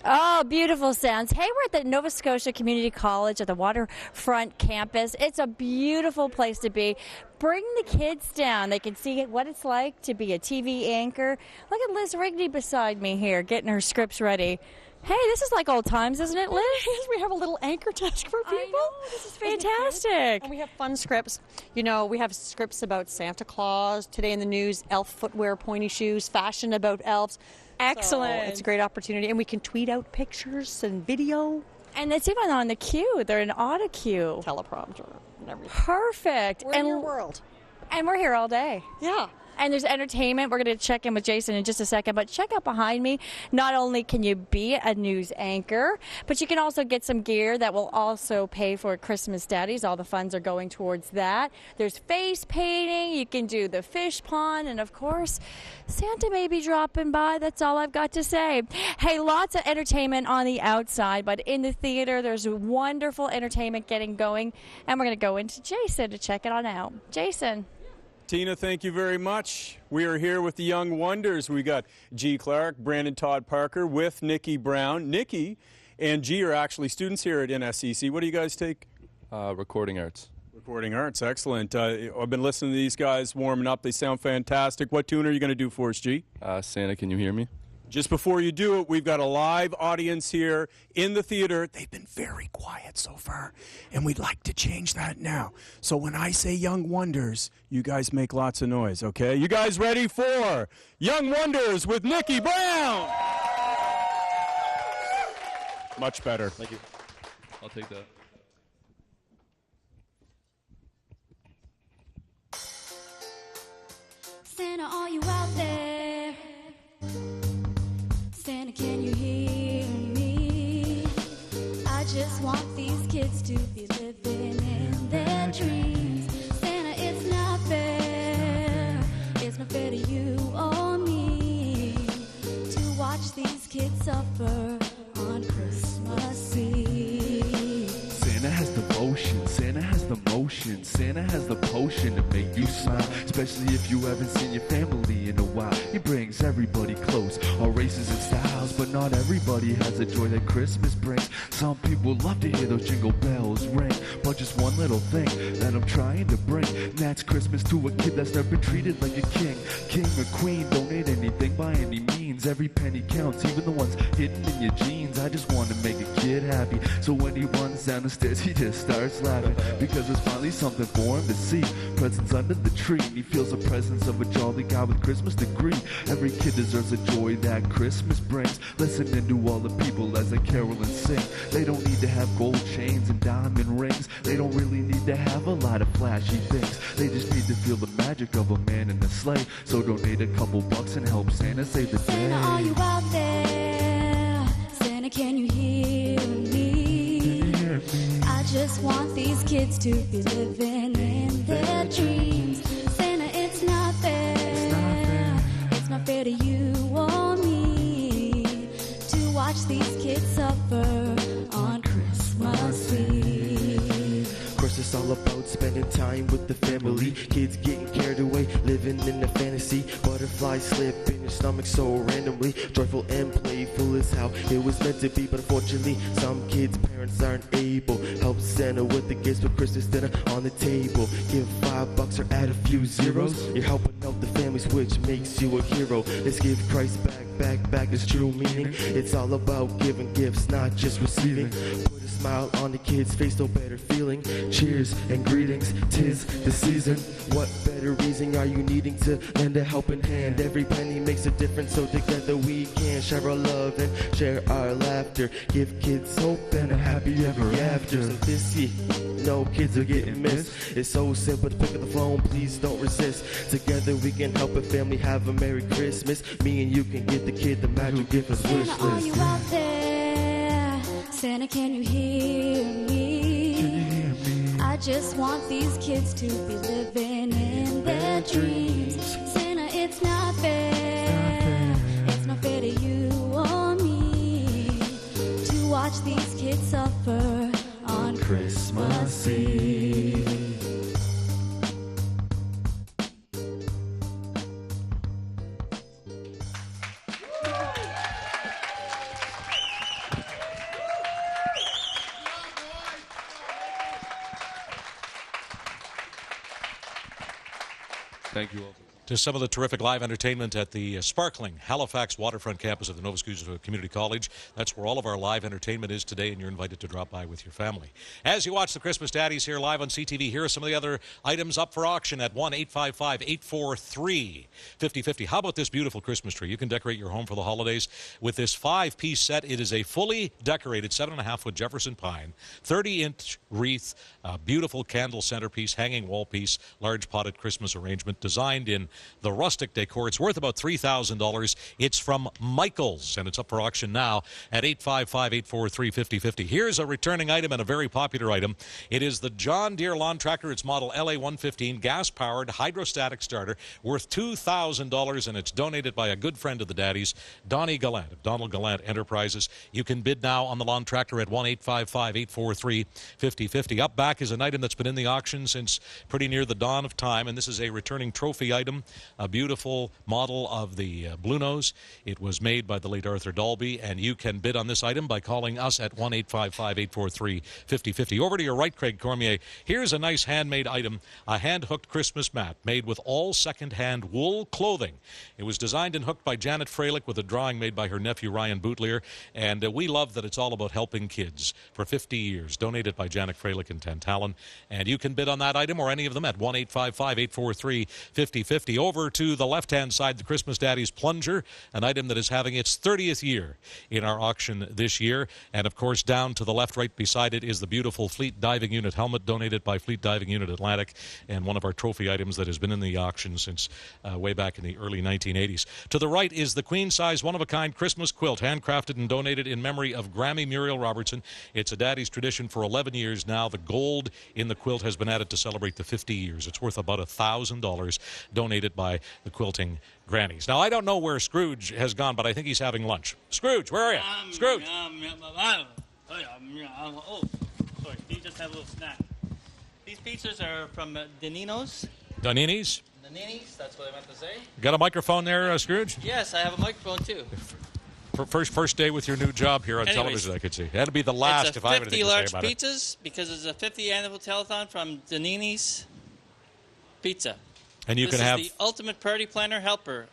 Oh, beautiful sounds. Hey, we're at the Nova Scotia Community College at the Waterfront campus. It's a beautiful place to be. Bring the kids down. They can see what it's like to be a TV anchor. Look at Liz Rigney beside me here, getting her scripts ready. Hey, this is like old times, isn't it, Liz? We have a little anchor desk for people. I know, this is fantastic. And we have fun scripts. You know, we have scripts about Santa Claus, today in the news, elf footwear, pointy shoes, fashion about elves. Excellent. So it's a great opportunity. And we can tweet out pictures and video. And it's even on the queue. They're an auto queue. Teleprompter and everything. Perfect. We're in your world. And we're here all day. Yeah. And there's entertainment. We're going to check in with Jason in just a second. But check out behind me. Not only can you be a news anchor, but you can also get some gear that will also pay for Christmas Daddies. All the funds are going towards that. There's face painting. You can do the fish pond. And, of course, Santa may be dropping by. That's all I've got to say. Hey, lots of entertainment on the outside. But in the theater, there's wonderful entertainment getting going. And we're going to go into Jason to check it on out. Jason. Tina, thank you very much. We are here with the YoungWonderz. We got G. Clark, Brandon Todd Parker with Nikki Brown. Nikki and G are actually students here at NSCC. What do you guys take? Recording arts. Recording arts, excellent. I've been listening to these guys warming up. They sound fantastic. What tune are you going to do for us, G? Santa, can you hear me? Just before you do it, we've got a live audience here in the theater. They've been very quiet so far, and we'd like to change that now. So when I say YoungWonderz, you guys make lots of noise, okay? You guys ready for YoungWonderz with Nikki Brown? Much better. Thank you. I'll take that. Santa, are you out there? Santa, can you hear me? I just want these kids to be living in their dreams. Santa, it's not fair. It's not fair to you or me to watch these kids suffer on Christmas Eve. Santa has devotion, Santa has the motion, Santa has the potion to make you smile, especially if you haven't seen your family in a while. He brings everybody close, all races and styles, but not everybody has the joy that Christmas brings. Some people love to hear those jingle bells ring, but just one little thing that I'm trying to bring, and that's Christmas to a kid that's never been treated like a king or queen. Don't need anything by any means, every penny counts, even the ones hidden in your jeans. I just want to make a kid happy, so when he runs down the stairs he just starts laughing, because there's finally something for him to see. Presents under the tree, and he feels the presence of a jolly guy with Christmas degree. Every kid deserves the joy that Christmas brings. Listening to all the people as they carol and sing. They don't need to have gold chains and diamond rings. They don't really need to have a lot of flashy things. They just need to feel the magic of a man in a sleigh. So donate a couple bucks and help Santa save the day. Santa, are you out there? Santa, can you hear me? I just want these kids to be living in their dreams. Santa, it's not fair. It's not fair to you or me to watch these kids suffer on Christmas Eve. Of course, it's all about spending time with the family. Kids getting carried away, living in a fantasy. Butterflies slip in your stomach so randomly. Joyful and playful is how it was meant to be. But unfortunately, some kids' parents aren't able. Help Santa with the gifts for Christmas dinner on the table. Give $5 or add a few zeros. You're helping out the families, which makes you a hero. Let's give Christ back his true meaning. It's all about giving gifts, not just receiving. Put a smile on the kid's face, no better feeling. Cheers and greetings, 'tis the season. What better reason are you needing to lend a helping hand? Every penny makes a difference, so together we can share our love and share our laughter. Give kids hope and a happy ever after. So this year, no kids are getting missed. It's so simple to pick up the phone, please don't resist. Together we can help a family have a Merry Christmas. Me and you can get the kid the magic gift of wish Santa, are you list. out there? Santa, can you hear me? I just want these kids to be living in their dreams. Santa, it's not fair. It's not fair to you or me to watch these kids suffer on Christmas Eve. Thank you all. To some of the terrific live entertainment at the sparkling Halifax waterfront campus of the Nova Scotia Community College. That's where all of our live entertainment is today, and you're invited to drop by with your family. As you watch the Christmas Daddies here live on CTV, here are some of the other items up for auction at 1-855-843-5050. How about this beautiful Christmas tree? You can decorate your home for the holidays with this 5-piece set. It is a fully decorated 7.5-foot Jefferson pine, 30-inch wreath, beautiful candle centerpiece, hanging wall piece, large potted Christmas arrangement designed in the rustic decor. It's worth about $3,000. It's from Michael's, and it's up for auction now at 855-843-5050. Here's a returning item and a very popular item. It is the John Deere lawn tractor. It's model LA115, gas-powered, hydrostatic starter, worth $2,000, and it's donated by a good friend of the Daddies, Donnie Gallant of Donald Gallant Enterprises. You can bid now on the lawn tractor at 1-855-843-5050. Up back is an item that's been in the auction since pretty near the dawn of time, and this is a returning trophy item. A beautiful model of the Blue Nose. It was made by the late Arthur Dalby, and you can bid on this item by calling us at 1-855-843-5050. Over to your right, Craig Cormier. Here's a nice handmade item, a hand-hooked Christmas mat made with all second-hand wool clothing. It was designed and hooked by Janet Freilich with a drawing made by her nephew Ryan Bootlier, and we love that it's all about helping kids for 50 years. Donated by Janet Freilich in Tantallon, and you can bid on that item or any of them at 1-855-843-5050. Over to the left-hand side, the Christmas Daddies plunger, an item that is having its 30th year in our auction this year. And, of course, down to the left, right beside it, is the beautiful Fleet Diving Unit helmet donated by Fleet Diving Unit Atlantic, and one of our trophy items that has been in the auction since way back in the early 1980s. To the right is the queen-size, one-of-a-kind Christmas quilt, handcrafted and donated in memory of Grammy Muriel Robertson. It's a Daddy's tradition for 11 years now. The gold in the quilt has been added to celebrate the 50 years. It's worth about $1,000, donated by the Quilting Grannies. Now, I don't know where Scrooge has gone, but I think he's having lunch. Scrooge, where are you? Scrooge. Oh, sorry. You just have a little snack. These pizzas are from Danino's. Danini's? Danini's, that's what I meant to say. You got a microphone there, Scrooge? Yes, I have a microphone, too. First day with your new job here on television, I could see. That'd be the last if I have anything to say about it. It's 50 large pizzas because it's a 50th annual telethon from Danini's Pizza. And you this can have the ultimate party planner helper.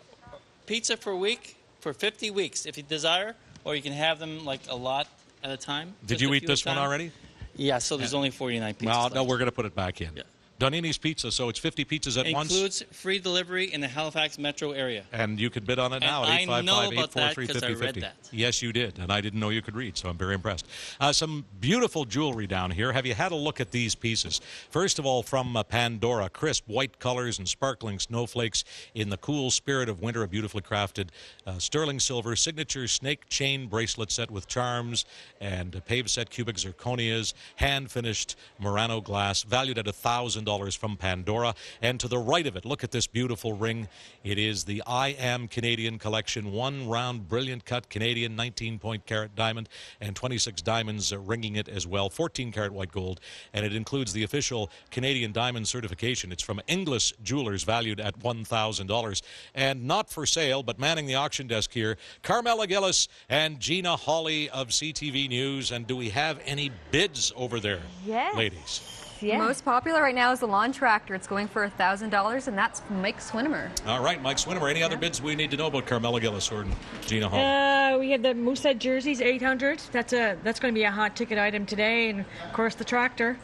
Pizza for a week for 50 weeks if you desire, or you can have them like a lot at a time. Did you eat this one already? Yeah, so there's only 49 pizzas Well, left. no, we're going to put it back in. Yeah. Donini's Pizza, so it's 50 pizzas at once. Includes free delivery in the Halifax metro area. And you can bid on it now at 855-843-5050. Yes, you did, and I didn't know you could read, so I'm very impressed. Some beautiful jewelry down here. Have you had a look at these pieces? First of all, from Pandora, crisp white colors and sparkling snowflakes in the cool spirit of winter, a beautifully crafted sterling silver signature snake chain bracelet set with charms and pave set cubic zirconias, hand-finished Murano glass, valued at $1,000 from Pandora. And to the right of it, look at this beautiful ring. It is the I Am Canadian collection, one round, brilliant cut Canadian 19-point carat diamond and 26 diamonds ringing it as well, 14-carat white gold, and it includes the official Canadian diamond certification. It's from Inglis Jewelers, valued at $1,000. And not for sale, but manning the auction desk here, Carmela Gillis and Gina Hawley of CTV News. And do we have any bids over there, ladies? Yeah. Most popular right now is the lawn tractor. It's going for $1,000, and that's Mike Swinimer. All right, Mike Swinimer. Any other bids we need to know about Carmela Gillis or Gina Hall? We had the Moosehead jerseys, 800. That's going to be a hot ticket item today, and of course the tractor.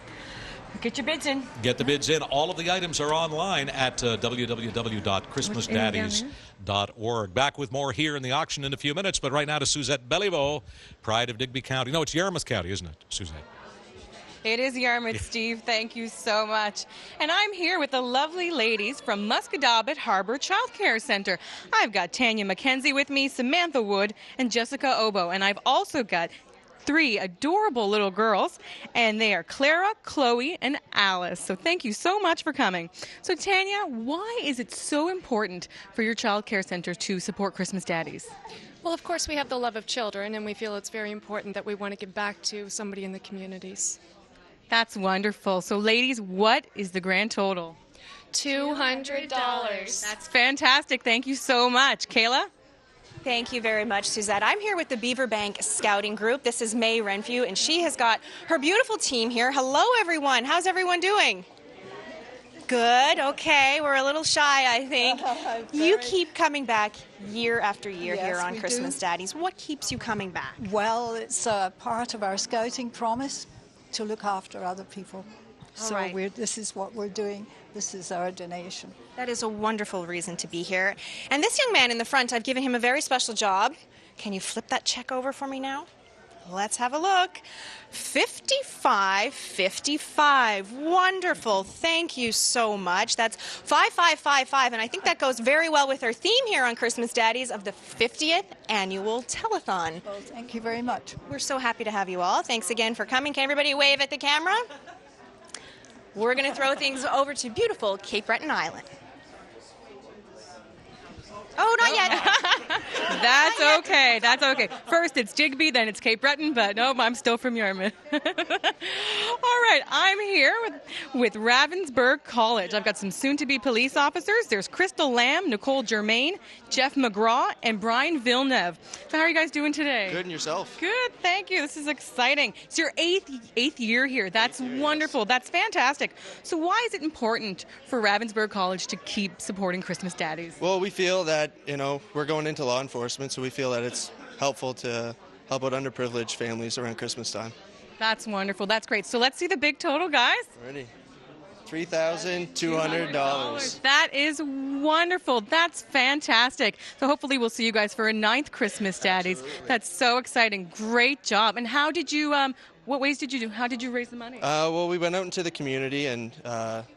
Get your bids in. Get the bids in. All of the items are online at www.christmasdaddies.org. Back with more here in the auction in a few minutes, but right now to Suzette Belliveau, pride of Digby County. No, it's Yarmouth County, isn't it, Suzette? It is Yarmouth, Steve. Thank you so much. And I'm here with the lovely ladies from Musquodoboit Harbor Child Care Center. I've got Tanya McKenzie with me, Samantha Wood, and Jessica Obo. And I've also got 3 adorable little girls, and they are Clara, Chloe, and Alice. So thank you so much for coming. So Tanya, why is it so important for your child care center to support Christmas Daddies? Well, of course, we have the love of children, and we feel it's very important that we want to give back to somebody in the communities. That's wonderful. So ladies, what is the grand total? $200. That's fantastic. Thank you so much. Kayla? Thank you very much, Suzette. I'm here with the Beaver Bank Scouting Group. This is May Renfrew, and she has got her beautiful team here. Hello, everyone. How's everyone doing? Good. Okay. We're a little shy, I think. You keep coming back year after year here on Christmas Daddies. What keeps you coming back? Well, it's part of our scouting promise to look after other people. So this is what we're doing. This is our donation. That is a wonderful reason to be here. And this young man in the front, I've given him a very special job. Can you flip that check over for me now? Let's have a look. $55.55. Wonderful. Thank you so much. That's 5555, and I think that goes very well with our theme here on Christmas Daddies of the 50th Annual Telethon. Well, thank you very much. We're so happy to have you all. Thanks again for coming. Can everybody wave at the camera? We're going to throw things over to beautiful Cape Breton Island. Oh, not yet. That's okay. That's okay. First it's Digby, then it's Cape Breton, but no, I'm still from Yarmouth. All right, I'm here with Ravensburg College. I've got some soon-to-be police officers. There's Crystal Lamb, Nicole Germain, Jeff McGraw, and Brian Villeneuve. So how are you guys doing today? Good, and yourself? Good, thank you. This is exciting. It's your eighth year here. That's wonderful. Yes. That's fantastic. So why is it important for Ravensburg College to keep supporting Christmas Daddies? Well, we feel that, we're going into law enforcement, so we feel that it's helpful to help out underprivileged families around Christmas time. That's wonderful. That's great. So let's see the big total, guys. Ready? $3,200. That is wonderful. That's fantastic. So hopefully we'll see you guys for a 9th Christmas Daddies. Absolutely. That's so exciting. Great job. And how did you, what ways did you do? How did you raise the money? Well, we went out into the community, and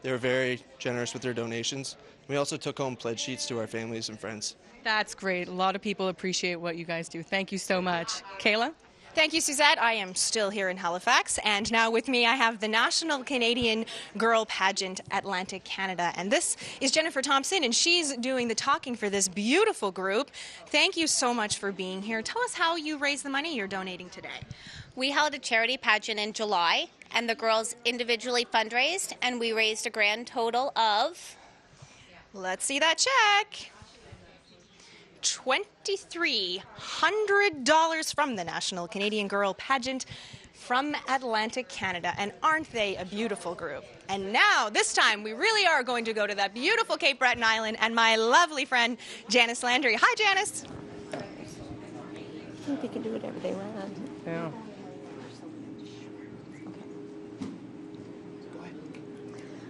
they were very generous with their donations. We also took home pledge sheets to our families and friends. That's great. A lot of people appreciate what you guys do. Thank you so much. Kayla? Thank you, Suzette. I am still here in Halifax, and now with me I have the National Canadian Girl Pageant Atlantic Canada, and this is Jennifer Thompson, and she's doing the talking for this beautiful group. Thank you so much for being here. Tell us how you raised the money you're donating today. We held a charity pageant in July, and the girls individually fundraised, and we raised a grand total of... Let's see that check. $2,300 from the National Canadian Girl Pageant from Atlantic Canada. And aren't they a beautiful group? And now, this time, we really are going to go to that beautiful Cape Breton Island and my lovely friend, Janice Landry. Hi, Janice. I think they can do whatever they want. Yeah.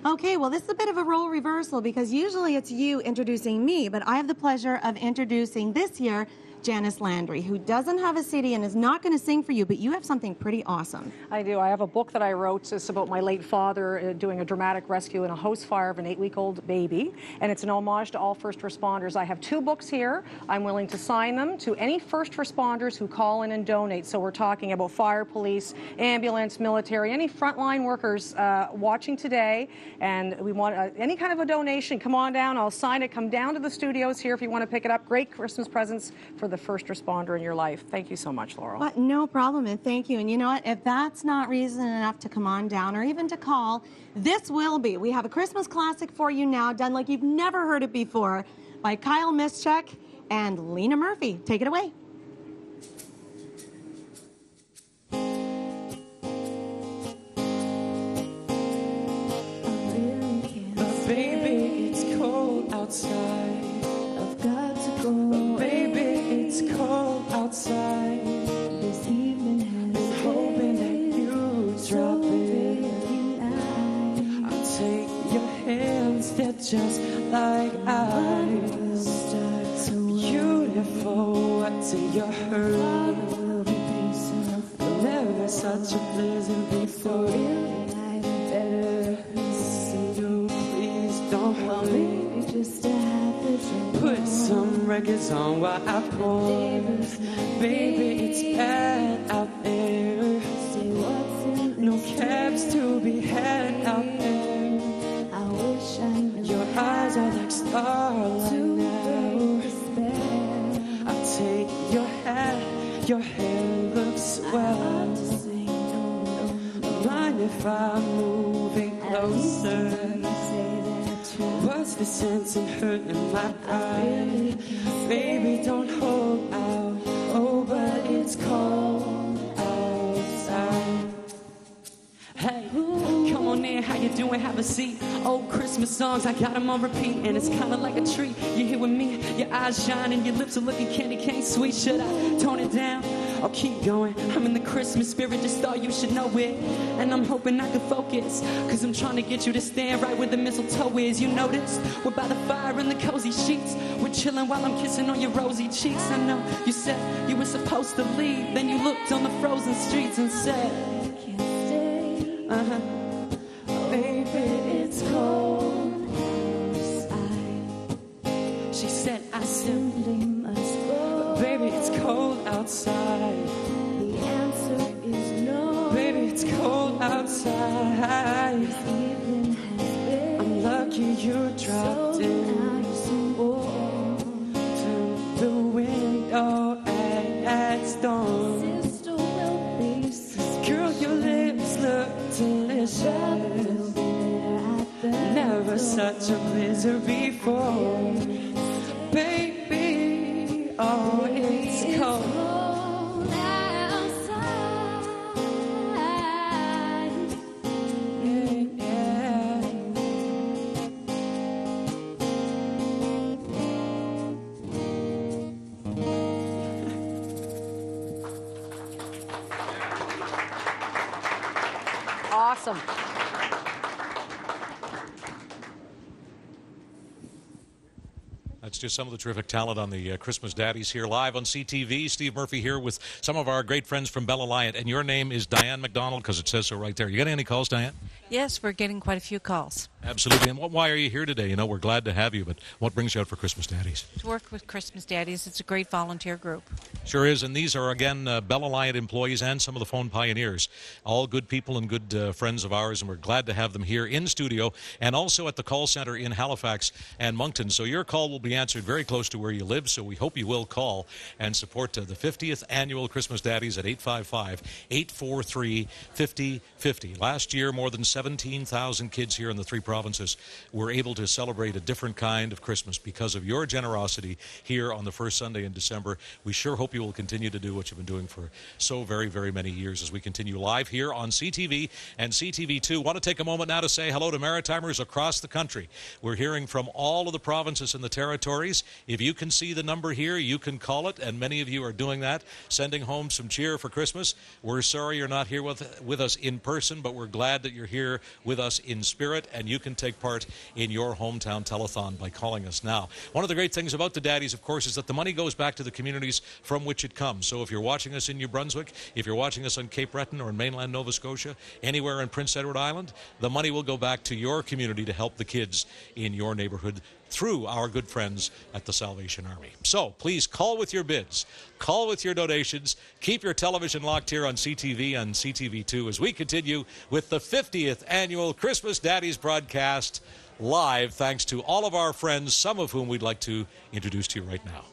Okay, well, this is a bit of a role reversal because usually it's you introducing me, but I have the pleasure of introducing this year Janice Landry, who doesn't have a CD and is not going to sing for you, but you have something pretty awesome. I do. I have a book that I wrote. It's about my late father doing a dramatic rescue in a house fire of an 8-week-old baby, and it's an homage to all first responders. I have 2 books here. I'm willing to sign them to any first responders who call in and donate. So we're talking about fire, police, ambulance, military, any frontline workers watching today, and we want any kind of a donation. Come on down. I'll sign it. Come down to the studios here if you want to pick it up. Great Christmas presents for the first responder in your life. Thank you so much, Laurel. Well, no problem, and thank you. And you know what? If that's not reason enough to come on down or even to call, this will be. We have a Christmas classic for you now, done like you've never heard it before, by Kyle Mischiek and Lena Murphy. Take it away. Baby, it's cold outside. I've got to go. Baby, it's cold outside. This evening has been hoping that you drop it. I'll take your hands, they're just like ice. Beautiful, what's in your hurt? Never such a blizzard before. Just to have the put some records on while I pour. Baby, it's bad out there. No cabs to be had out there. I wish I knew. Your eyes are like starlight now. I'll take your hat. Your hair looks swell. Mind if I'm moving closer? What's the sense in hurting my pride? Baby, don't hold out. Oh, but it's cold outside. Hey, come on in, how you doing? Have a seat. Old Christmas songs, I got them on repeat, and it's kind of like a treat. You're here with me, your eyes shining, your lips are looking candy cane sweet. Should I tone it down? I'll keep going. I'm in the Christmas spirit, just thought you should know it. And I'm hoping I can focus, cause I'm trying to get you to stand right where the mistletoe is. You noticed? We're by the fire in the cozy sheets. We're chilling while I'm kissing on your rosy cheeks. I know you said you were supposed to leave, then you looked on the frozen streets and said, baby, it's cold outside. She said, I simply must go. But baby, it's cold outside. The answer is no. Baby, it's cold outside. This evening has been I'm lucky you dropped so in. nice and warm. Turn the window at dawn. Sister will be sister. Girl, your lips look delicious. We'll be there at the Never door. such a blizzard before. Baby, oh, it's cold. Cold outside. Yeah. Awesome. That's just some of the terrific talent on the Christmas Daddies here live on CTV. Steve Murphy here with some of our great friends from Bell Alliant. And your name is Diane McDonald because it says so right there. You got any calls, Diane? Yes, we're getting quite a few calls. Absolutely. And why are you here today? You know, we're glad to have you, but what brings you out for Christmas Daddies? To work with Christmas Daddies, it's a great volunteer group. Sure is. And these are, again, Bell Alliant employees and some of the phone pioneers. All good people and good friends of ours, and we're glad to have them here in studio and also at the call center in Halifax and Moncton. So your call will be answered very close to where you live, so we hope you will call and support the 50th Annual Christmas Daddies at 855-843-5050. Last year, more than 17,000 kids here in the three provinces were able to celebrate a different kind of Christmas because of your generosity here on the first Sunday in December. We sure hope you will continue to do what you've been doing for so very, very many years as we continue live here on CTV and CTV2. Want to take a moment now to say hello to Maritimers across the country. We're hearing from all of the provinces and the territories. If you can see the number here, you can call it, and many of you are doing that, sending home some cheer for Christmas. We're sorry you're not here with us in person, but we're glad that you're here with us in spirit, and you can take part in your hometown telethon by calling us now. One of the great things about the Daddies, of course, is that the money goes back to the communities from which it comes. So if you're watching us in New Brunswick, if you're watching us on Cape Breton or in mainland Nova Scotia, anywhere in Prince Edward Island, the money will go back to your community to help the kids in your neighborhood through our good friends at the Salvation Army. So please call with your bids, call with your donations, keep your television locked here on CTV and CTV2 as we continue with the 50th Annual Christmas Daddies broadcast live, thanks to all of our friends, some of whom we'd like to introduce to you right now.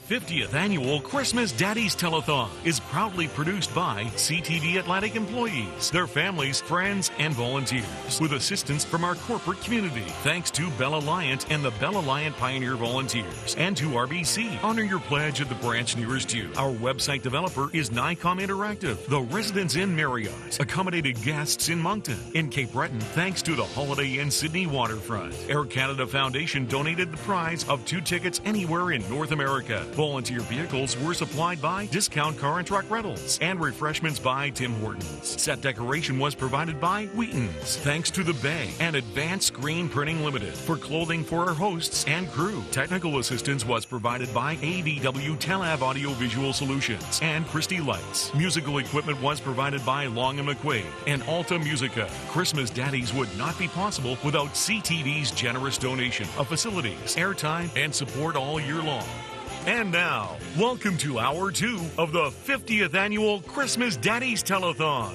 50th Annual Christmas Daddies Telethon is proudly produced by CTV Atlantic employees, their families, friends, and volunteers, with assistance from our corporate community. Thanks to Bell Alliant and the Bell Alliant Pioneer Volunteers, and to RBC. Honor your pledge at the branch nearest you. Our website developer is NICOM Interactive, the Residence Inn Marriott, accommodated guests in Moncton. In Cape Breton, thanks to the Holiday Inn Sydney Waterfront. Air Canada Foundation donated the prize of 2 tickets anywhere in North America. Volunteer vehicles were supplied by Discount Car and Truck Rentals, and refreshments by Tim Hortons. Set decoration was provided by Wheaton's. Thanks to The Bay and Advanced Screen Printing Limited for clothing for our hosts and crew. Technical assistance was provided by AVW Telab Audio Visual Solutions and Christie Lights. Musical equipment was provided by Long & McQuaid and Alta Musica. Christmas Daddies would not be possible without CTV's generous donation of facilities, airtime, and support all year long. And now, welcome to Hour 2 of the 50th Annual Christmas Daddies Telethon.